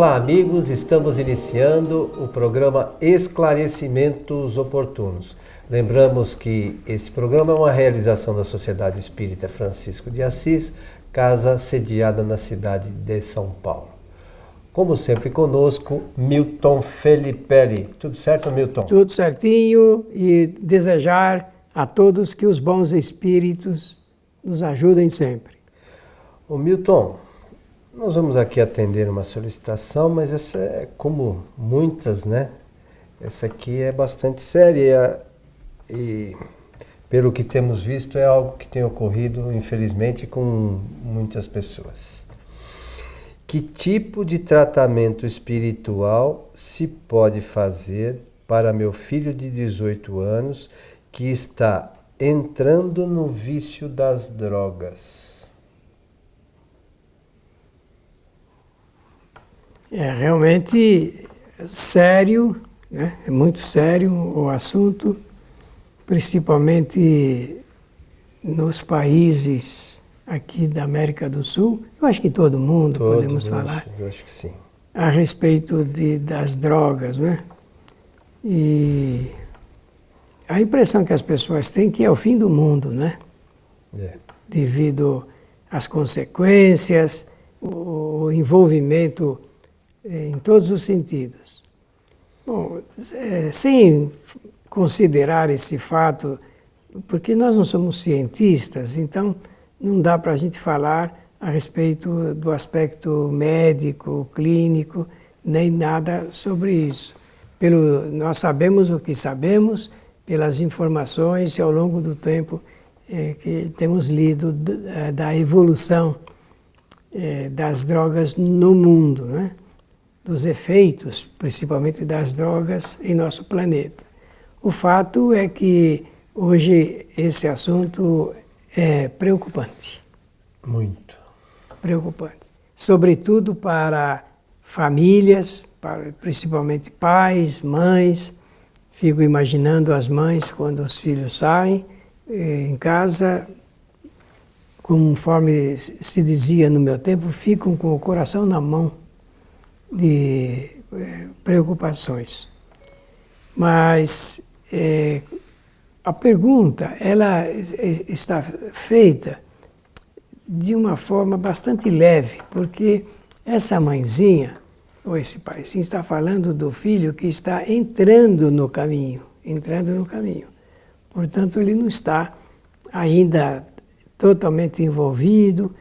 Olá, amigos, estamos iniciando o programa Esclarecimentos Oportunos. Lembramos que esse programa é uma realização da Sociedade Espírita Francisco de Assis, casa sediada na cidade de São Paulo. Como sempre conosco, Milton Felipe. Tudo certo, Milton? Tudo certinho, e desejar a todos que os bons espíritos nos ajudem sempre. Ô Milton, nós vamos aqui atender uma solicitação, mas essa é como muitas, né? Essa aqui é bastante séria e, pelo que temos visto, é algo que tem ocorrido, infelizmente, com muitas pessoas. Que tipo de tratamento espiritual se pode fazer para meu filho de 18 anos que está entrando no vício das drogas? É realmente sério, né? É muito sério o assunto, principalmente nos países aqui da América do Sul. Eu acho que em todo mundo podemos falar. Eu acho que sim. A respeito das drogas, né? E a impressão que as pessoas têm é que é o fim do mundo, né? É. Devido às consequências, o envolvimento em todos os sentidos. Bom, sem considerar esse fato, porque nós não somos cientistas, então não dá para a gente falar a respeito do aspecto médico, clínico, nem nada sobre isso. Nós sabemos o que sabemos pelas informações e ao longo do tempo que temos lido da evolução das drogas no mundo, né? Dos efeitos, principalmente das drogas em nosso planeta. O fato é que hoje esse assunto é preocupante. Muito. Preocupante. Sobretudo para famílias, principalmente pais, mães. Fico imaginando as mães quando os filhos saem em casa, conforme se dizia no meu tempo, ficam com o coração na mão de preocupações. Mas a pergunta, ela está feita de uma forma bastante leve, porque essa mãezinha, ou esse paizinho, está falando do filho que está entrando no caminho. Portanto, ele não está ainda totalmente envolvido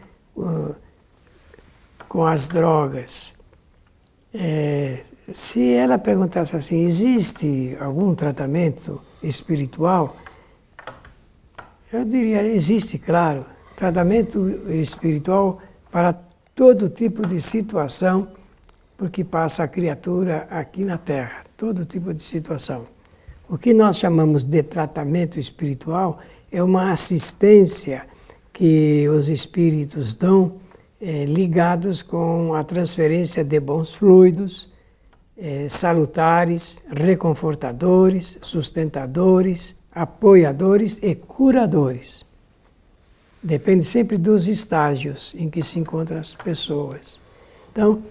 com as drogas. Se ela perguntasse assim, existe algum tratamento espiritual? Eu diria, existe, claro. Tratamento espiritual para todo tipo de situação, porque passa a criatura aqui na Terra, todo tipo de situação. O que nós chamamos de tratamento espiritual é uma assistência que os espíritos dão ligados com a transferência de bons fluidos, salutares, reconfortadores, sustentadores, apoiadores e curadores. Depende sempre dos estágios em que se encontram as pessoas. Então,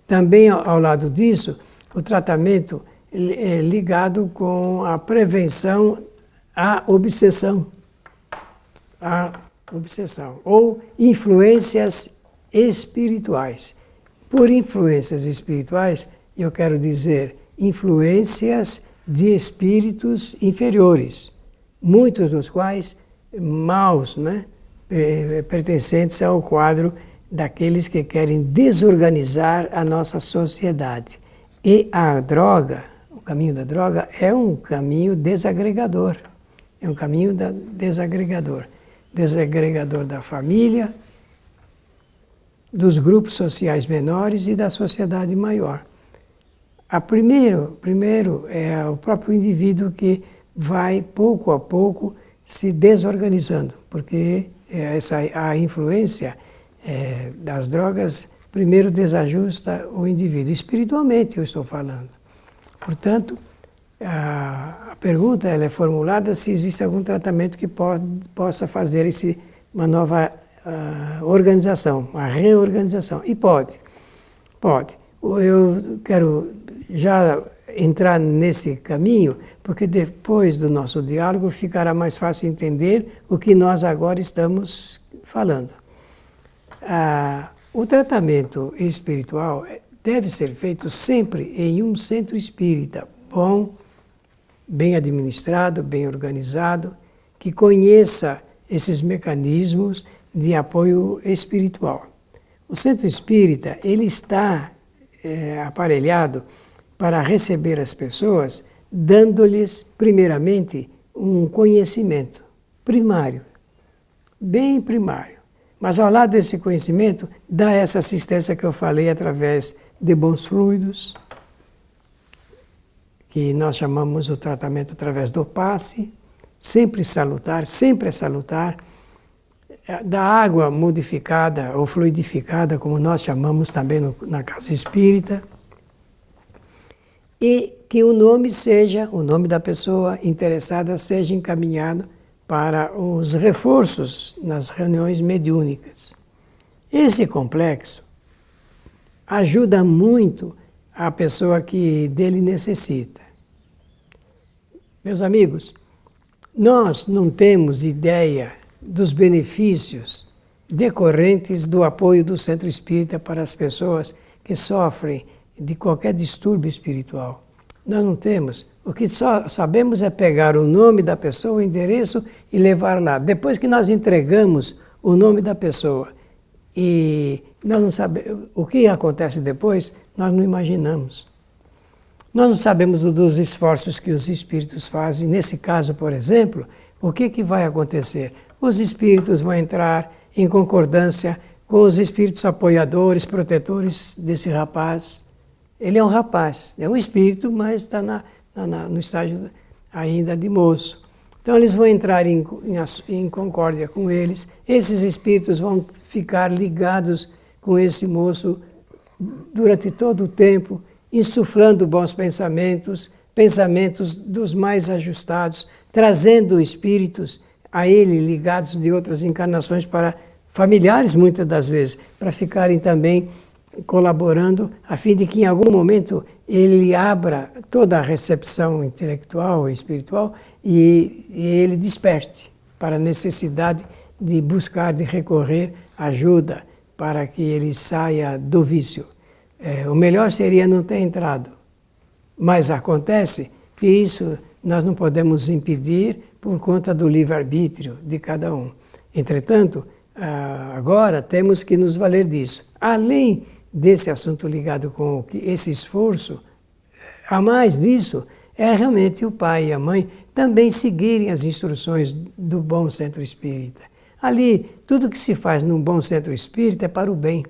também ao lado disso, o tratamento é ligado com a prevenção à obsessão. Ou influências espirituais. Por influências espirituais, eu quero dizer influências de espíritos inferiores, muitos dos quais maus, né? Pertencentes ao quadro daqueles que querem desorganizar a nossa sociedade. E a droga, o caminho da droga, é um caminho desagregador. É um caminho desagregador. Desagregador da família, dos grupos sociais menores e da sociedade maior. Primeiro é o próprio indivíduo que vai pouco a pouco se desorganizando, porque a influência das drogas primeiro desajusta o indivíduo, espiritualmente eu estou falando. Portanto, a pergunta ela é formulada se existe algum tratamento que possa fazer uma nova a organização, a reorganização. E pode. Eu quero já entrar nesse caminho, porque depois do nosso diálogo ficará mais fácil entender o que nós agora estamos falando. O tratamento espiritual deve ser feito sempre em um centro espírita bom, bem administrado, bem organizado, que conheça esses mecanismos de apoio espiritual. O centro espírita, ele está aparelhado para receber as pessoas, dando-lhes, primeiramente, um conhecimento primário, bem primário. Mas ao lado desse conhecimento, dá essa assistência que eu falei através de bons fluidos, que nós chamamos o tratamento através do passe, sempre é salutar, da água modificada ou fluidificada, como nós chamamos também na casa espírita, e que o nome da pessoa interessada seja encaminhado para os reforços nas reuniões mediúnicas. Esse complexo ajuda muito a pessoa que dele necessita. Meus amigos, nós não temos ideia dos benefícios decorrentes do apoio do Centro Espírita para as pessoas que sofrem de qualquer distúrbio espiritual. Nós não temos. O que só sabemos é pegar o nome da pessoa, o endereço e levar lá. Depois que nós entregamos o nome da pessoa e nós não sabemos o que acontece depois, nós não imaginamos. Nós não sabemos dos esforços que os espíritos fazem. Nesse caso, por exemplo, o que vai acontecer? Os espíritos vão entrar em concordância com os espíritos apoiadores, protetores desse rapaz. Ele é um rapaz, é um espírito, mas está no estágio ainda de moço. Então eles vão entrar em concórdia com eles. Esses espíritos vão ficar ligados com esse moço durante todo o tempo, insuflando bons pensamentos, pensamentos dos mais ajustados, trazendo espíritos a ele ligados de outras encarnações para familiares, muitas das vezes, para ficarem também colaborando, a fim de que em algum momento ele abra toda a recepção intelectual e espiritual e ele desperte para a necessidade de buscar, de recorrer ajuda para que ele saia do vício. O melhor seria não ter entrado, mas acontece que isso nós não podemos impedir por conta do livre-arbítrio de cada um. Entretanto, agora temos que nos valer disso. Além desse assunto ligado com esse esforço, a mais disso, é realmente o pai e a mãe também seguirem as instruções do bom centro espírita. Ali, tudo que se faz num bom centro espírita é para o bem.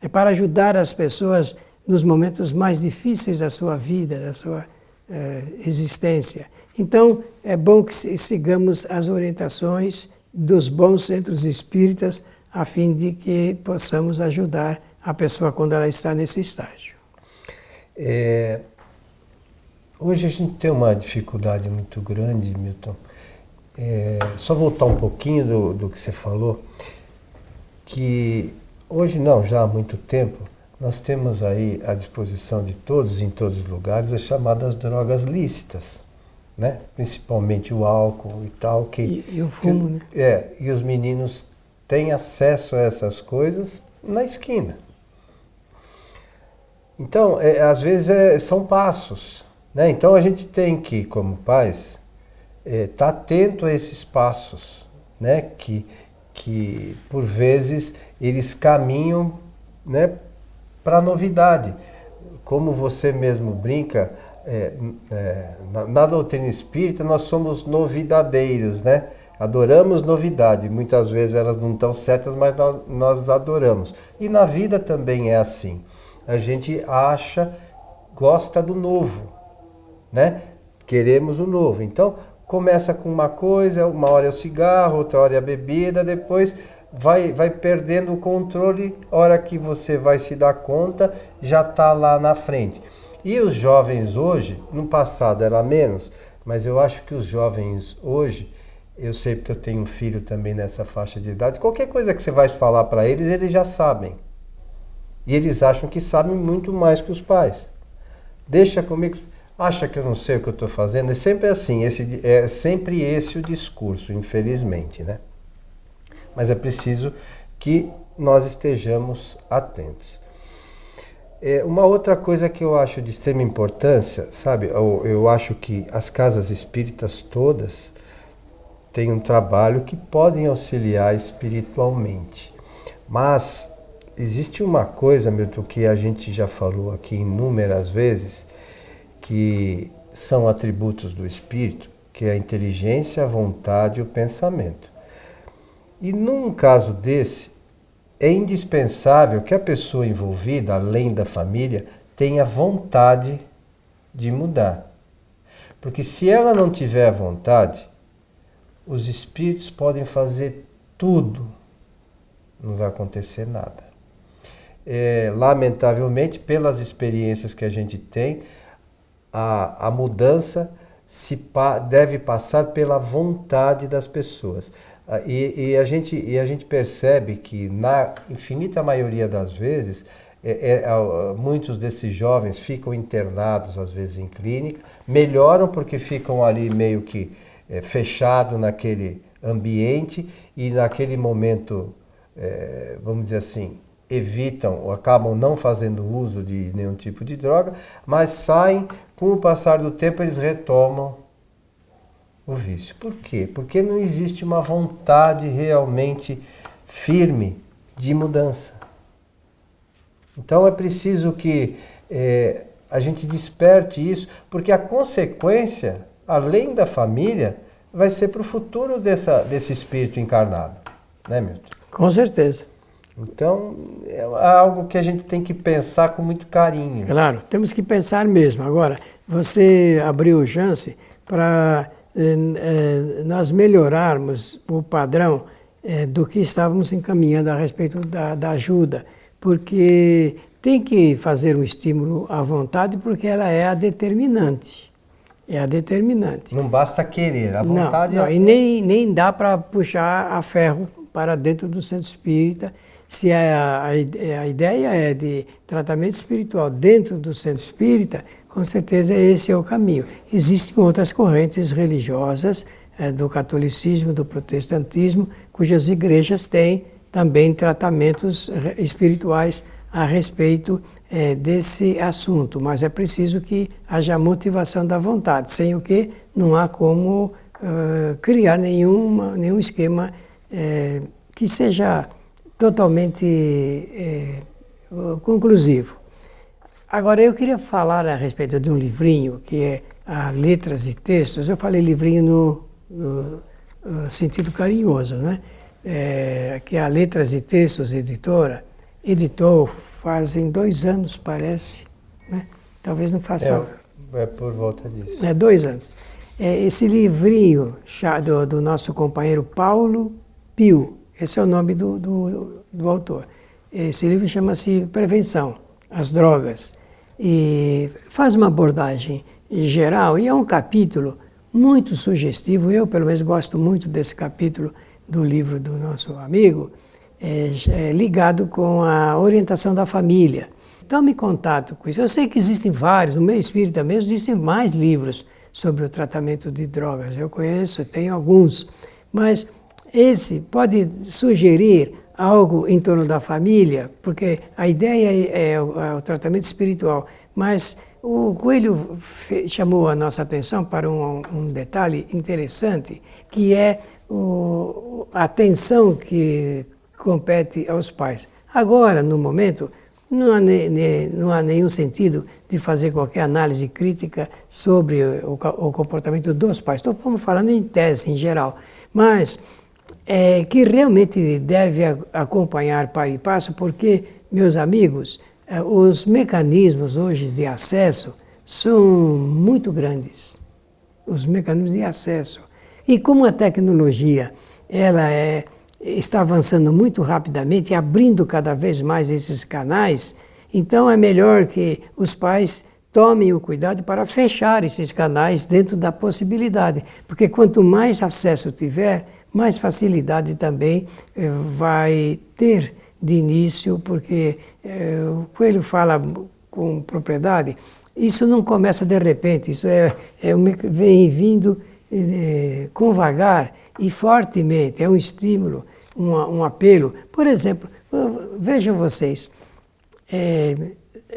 É para ajudar as pessoas nos momentos mais difíceis da sua vida, da sua existência. Então, é bom que sigamos as orientações dos bons centros espíritas a fim de que possamos ajudar a pessoa quando ela está nesse estágio. Hoje a gente tem uma dificuldade muito grande, Milton. Só voltar um pouquinho do que você falou, que hoje não, já há muito tempo, nós temos aí à disposição de todos, em todos os lugares, as chamadas drogas lícitas, né? Principalmente o álcool e tal. E o fumo, né? E os meninos têm acesso a essas coisas na esquina. Então, às vezes são passos, né? Então a gente tem que, como pais, estar atento a esses passos, né? Que por vezes eles caminham, né, para a novidade. Como você mesmo brinca, na doutrina espírita nós somos novidadeiros, né? Adoramos novidade. Muitas vezes elas não estão certas, mas nós adoramos. E na vida também é assim. A gente gosta do novo, né? Queremos o novo. Então, começa com uma coisa, uma hora é o cigarro, outra hora é a bebida, depois vai perdendo o controle, hora que você vai se dar conta, já está lá na frente. E os jovens hoje, no passado era menos, mas eu acho que os jovens hoje, Eu sei porque eu tenho um filho também nessa faixa de idade. Qualquer coisa que você vai falar para eles já sabem. E eles acham que sabem muito mais que os pais. Deixa comigo. Acha que eu não sei o que eu estou fazendo? É sempre assim, é sempre esse o discurso, infelizmente, né? Mas é preciso que nós estejamos atentos. Uma outra coisa que eu acho de extrema importância, sabe? Eu acho que as casas espíritas todas têm um trabalho que podem auxiliar espiritualmente. Mas existe uma coisa, Milton, que a gente já falou aqui inúmeras vezes, que são atributos do espírito, que é a inteligência, a vontade e o pensamento. E num caso desse, é indispensável que a pessoa envolvida, além da família, tenha vontade de mudar. Porque se ela não tiver vontade, os espíritos podem fazer tudo, não vai acontecer nada. Lamentavelmente, pelas experiências que a gente tem, a mudança deve passar pela vontade das pessoas. E a gente percebe que, na infinita maioria das vezes, muitos desses jovens ficam internados, às vezes em clínica, melhoram porque ficam ali meio que fechados naquele ambiente e naquele momento, vamos dizer assim, evitam ou acabam não fazendo uso de nenhum tipo de droga, mas saem, com o passar do tempo eles retomam o vício. Por quê? Porque não existe uma vontade realmente firme de mudança. Então é preciso que a gente desperte isso, porque a consequência, além da família, vai ser para o futuro desse espírito encarnado. Né, Milton? Com certeza. Então, é algo que a gente tem que pensar com muito carinho. Claro, temos que pensar mesmo. Agora, você abriu chance para nós melhorarmos o padrão do que estávamos encaminhando a respeito da ajuda, porque tem que fazer um estímulo à vontade, porque ela é a determinante. É a determinante. Não basta querer, a vontade não, e nem dá para puxar a ferro para dentro do centro espírita. Se a ideia é de tratamento espiritual dentro do centro espírita, com certeza esse é o caminho. Existem outras correntes religiosas, do catolicismo, do protestantismo, cujas igrejas têm também tratamentos espirituais a respeito desse assunto, mas é preciso que haja motivação da vontade, sem o que não há como criar nenhum esquema que seja totalmente conclusivo. Agora, eu queria falar a respeito de um livrinho que é a Letras e Textos. Eu falei livrinho no sentido carinhoso, né? Que é a Letras e Textos Editora. Editou fazem 2 anos, parece, né? Talvez não faça... É por volta disso. 2 anos. Esse livrinho do nosso companheiro Paulo Pio, esse é o nome do autor. Esse livro chama-se Prevenção às Drogas e faz uma abordagem geral e é um capítulo muito sugestivo. Eu, pelo menos, gosto muito desse capítulo do livro do nosso amigo, ligado com a orientação da família. Tome contato com isso. Eu sei que existem vários, no meio espírita mesmo, existem mais livros sobre o tratamento de drogas. Eu conheço, tenho alguns, mas esse pode sugerir algo em torno da família, porque a ideia é o tratamento espiritual, mas o Coelho chamou a nossa atenção para um detalhe interessante, que é a atenção que compete aos pais. Agora, no momento, não há nenhum sentido de fazer qualquer análise crítica sobre o comportamento dos pais. Estamos falando em tese, em geral, mas que realmente deve acompanhar pai e passo, porque, meus amigos, os mecanismos hoje de acesso são muito grandes. Os mecanismos de acesso. E como a tecnologia está avançando muito rapidamente, abrindo cada vez mais esses canais, então é melhor que os pais tomem o cuidado para fechar esses canais dentro da possibilidade. Porque quanto mais acesso tiver, mais facilidade também vai ter de início, porque o Coelho fala com propriedade, isso não começa de repente, isso vem vindo com vagar e fortemente, é um estímulo, um apelo. Por exemplo, vejam vocês,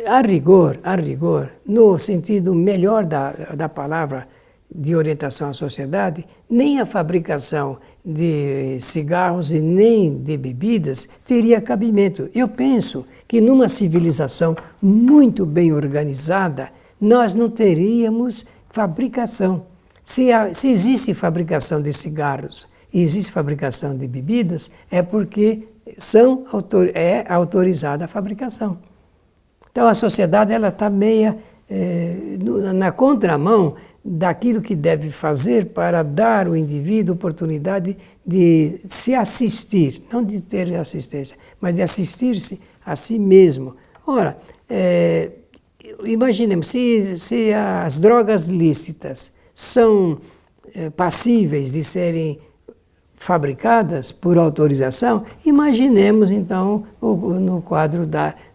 a rigor, no sentido melhor da palavra de orientação à sociedade, nem a fabricação de cigarros e nem de bebidas teria cabimento. Eu penso que numa civilização muito bem organizada, nós não teríamos fabricação. Se existe fabricação de cigarros e existe fabricação de bebidas, é porque é autorizada a fabricação. Então a sociedade está meia na contramão daquilo que deve fazer para dar ao indivíduo oportunidade de se assistir, não de ter assistência, mas de assistir-se a si mesmo. Ora, imaginemos, se as drogas lícitas são passíveis de serem fabricadas por autorização, imaginemos então no quadro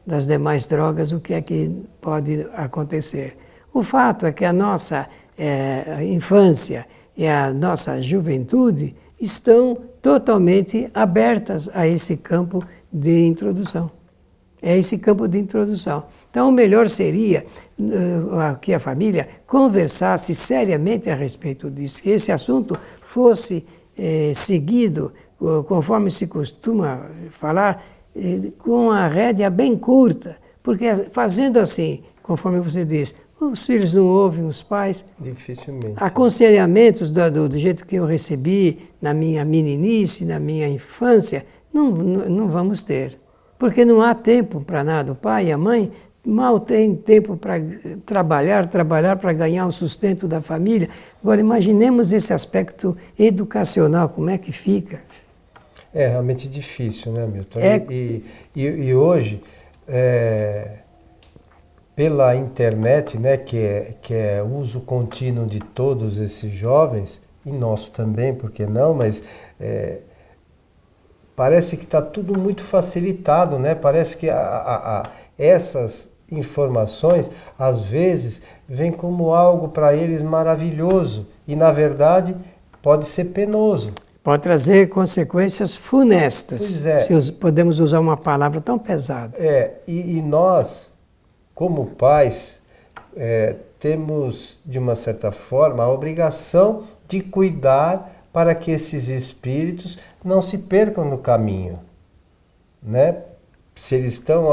das demais drogas o que é que pode acontecer. O fato é que a nossa infância e a nossa juventude estão totalmente abertas a esse campo de introdução. É esse campo de introdução. Então, o melhor seria que a família conversasse seriamente a respeito disso, que esse assunto fosse seguido, conforme se costuma falar, com a rédea bem curta, porque fazendo assim, conforme você diz, os filhos não ouvem os pais. Dificilmente. Aconselhamentos do jeito que eu recebi na minha meninice, na minha infância, não vamos ter. Porque não há tempo para nada. O pai e a mãe mal têm tempo para trabalhar para ganhar o sustento da família. Agora, imaginemos esse aspecto educacional, como é que fica? É realmente difícil, né, Milton? E hoje, pela internet, né, que é uso contínuo de todos esses jovens, e nosso também, por que não, mas parece que está tudo muito facilitado, né? Parece que essas informações, às vezes, vêm como algo para eles maravilhoso, e na verdade pode ser penoso. Pode trazer consequências funestas, se podemos usar uma palavra tão pesada. E nós, como pais, temos, de uma certa forma, a obrigação de cuidar para que esses espíritos não se percam no caminho, né? Se eles estão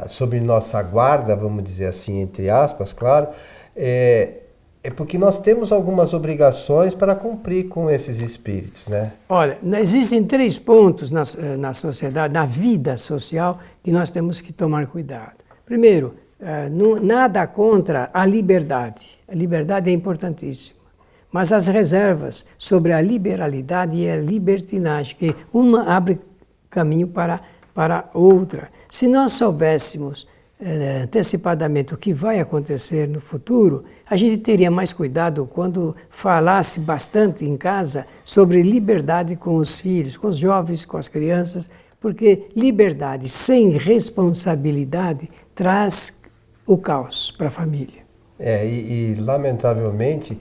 sob nossa guarda, vamos dizer assim, entre aspas, claro, é porque nós temos algumas obrigações para cumprir com esses espíritos, né? Olha, existem 3 pontos na sociedade, na vida social, que nós temos que tomar cuidado. Primeiro, nada contra a liberdade. A liberdade é importantíssima. Mas as reservas sobre a liberalidade e a libertinagem, que uma abre caminho para outra. Se nós soubéssemos antecipadamente o que vai acontecer no futuro, a gente teria mais cuidado quando falasse bastante em casa sobre liberdade com os filhos, com os jovens, com as crianças, porque liberdade sem responsabilidade traz o caos para a família. E lamentavelmente,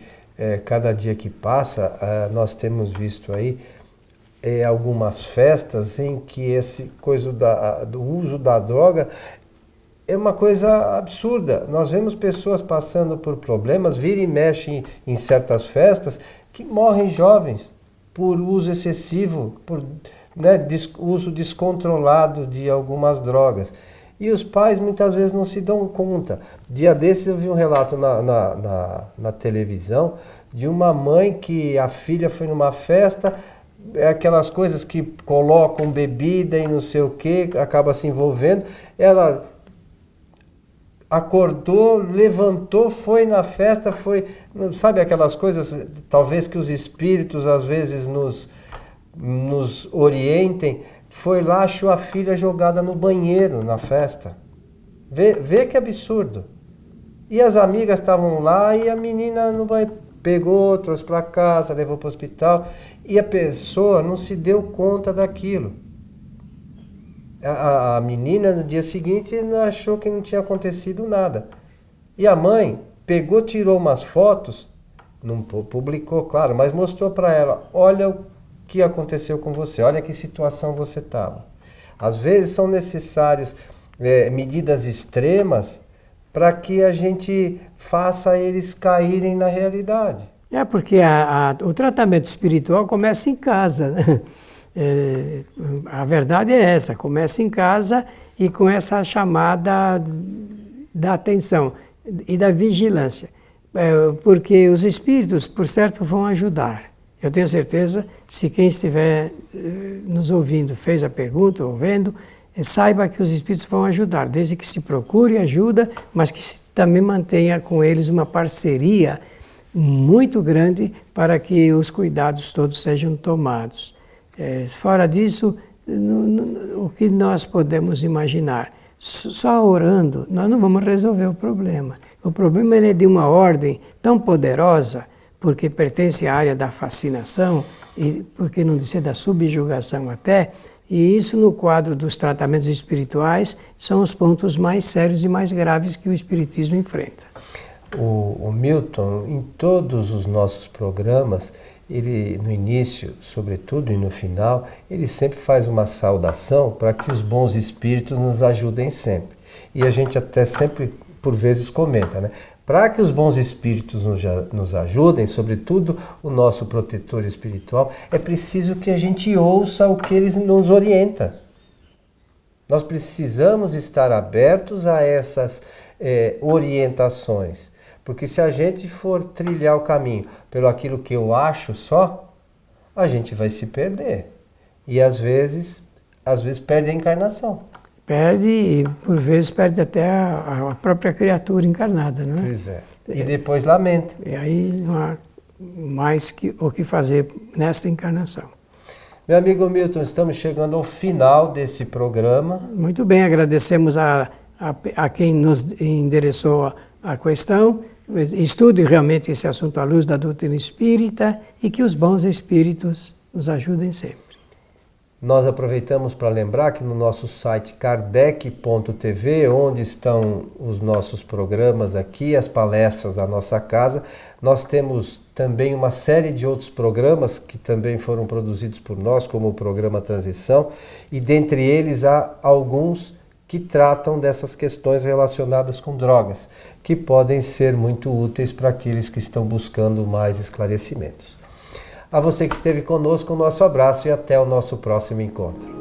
cada dia que passa, nós temos visto aí algumas festas em que esse coisa do uso da droga é uma coisa absurda. Nós vemos pessoas passando por problemas, vira e mexe em certas festas, que morrem jovens por uso excessivo, por uso descontrolado de algumas drogas. E os pais muitas vezes não se dão conta. Dia desses eu vi um relato na televisão de uma mãe que a filha foi numa festa, aquelas coisas que colocam bebida e não sei o que, acaba se envolvendo. Ela acordou, levantou, foi na festa, sabe aquelas coisas, talvez que os espíritos às vezes nos orientem, foi lá, achou a filha jogada no banheiro na festa. Vê que absurdo. E as amigas estavam lá e a menina não vai, pegou, trouxe para casa, levou para o hospital e a pessoa não se deu conta daquilo. A menina no dia seguinte achou que não tinha acontecido nada. E a mãe pegou, tirou umas fotos, não publicou, claro, mas mostrou para ela, olha o que aconteceu com você, olha que situação você estava. Às vezes são necessárias medidas extremas para que a gente faça eles caírem na realidade. Porque o tratamento espiritual começa em casa, né? A verdade é essa, começa em casa e com essa chamada da atenção e da vigilância. Porque os espíritos, por certo, vão ajudar. Eu tenho certeza, se quem estiver nos ouvindo fez a pergunta ou vendo, saiba que os espíritos vão ajudar, desde que se procure ajuda, mas que se também mantenha com eles uma parceria muito grande para que os cuidados todos sejam tomados. Fora disso, o que nós podemos imaginar? Só orando, nós não vamos resolver o problema. O problema ele é de uma ordem tão poderosa, porque pertence à área da fascinação, e por que não dizer da subjugação até, e isso no quadro dos tratamentos espirituais são os pontos mais sérios e mais graves que o espiritismo enfrenta. O Milton, em todos os nossos programas, ele no início, sobretudo, e no final, ele sempre faz uma saudação para que os bons espíritos nos ajudem sempre. E a gente até sempre, por vezes, comenta, né? Para que os bons espíritos nos ajudem, sobretudo o nosso protetor espiritual, é preciso que a gente ouça o que ele nos orienta. Nós precisamos estar abertos a essas orientações. Porque se a gente for trilhar o caminho pelo aquilo que eu acho só, a gente vai se perder. E às vezes perde a encarnação. Perde e por vezes perde até a própria criatura encarnada, não é? Pois é. E depois lamenta. E aí não há mais o que fazer nesta encarnação. Meu amigo Milton, estamos chegando ao final desse programa. Muito bem, agradecemos a quem nos endereçou a questão. Estude realmente esse assunto à luz da doutrina espírita e que os bons espíritos nos ajudem sempre. Nós aproveitamos para lembrar que no nosso site kardec.tv, onde estão os nossos programas aqui, as palestras da nossa casa, nós temos também uma série de outros programas que também foram produzidos por nós, como o programa Transição, e dentre eles há alguns que tratam dessas questões relacionadas com drogas, que podem ser muito úteis para aqueles que estão buscando mais esclarecimentos. A você que esteve conosco, o nosso abraço e até o nosso próximo encontro.